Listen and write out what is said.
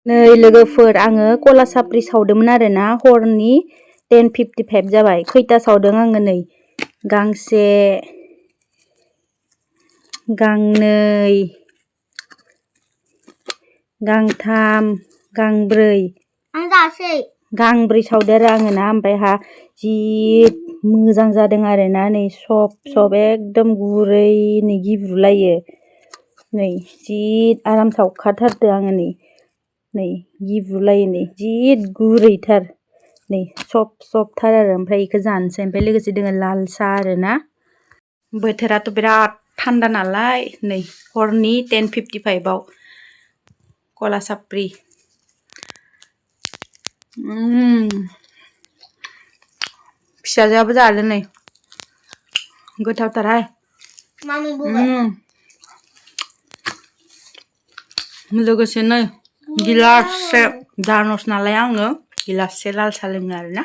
नै लोगोफोर आङो कलासापरि सावदोंमोन आरोना हरनि 10:55 जाबाय खैथा सावदों आङो नै गांसे गांनै गांथाम गांब्रै आं जासै गांब्रै सावदो आरो आङो ना ओमफ्रायहा जि मोजां जादों आरोना नै सब एकदम गुरैनो गिब्रुलायो नै जि आराम सावखाथारदो आङो नै गिब्रुलायो नै जि गुरैथार नै सब थार आरो ओमफ्राय इखो जानोसै ओमफ्राय लोगोसे दोङो लाल सा आरोना बोथोराथ' बिराद थान्दा नालाय नै हरनि 10:55 आव कलासापरि फिसाजोआबो जादो नै गोथावथारहाय लोगोसे नै गिलाससे दानस नालाय आङो गिलाससे लाल सा लोङो आरोना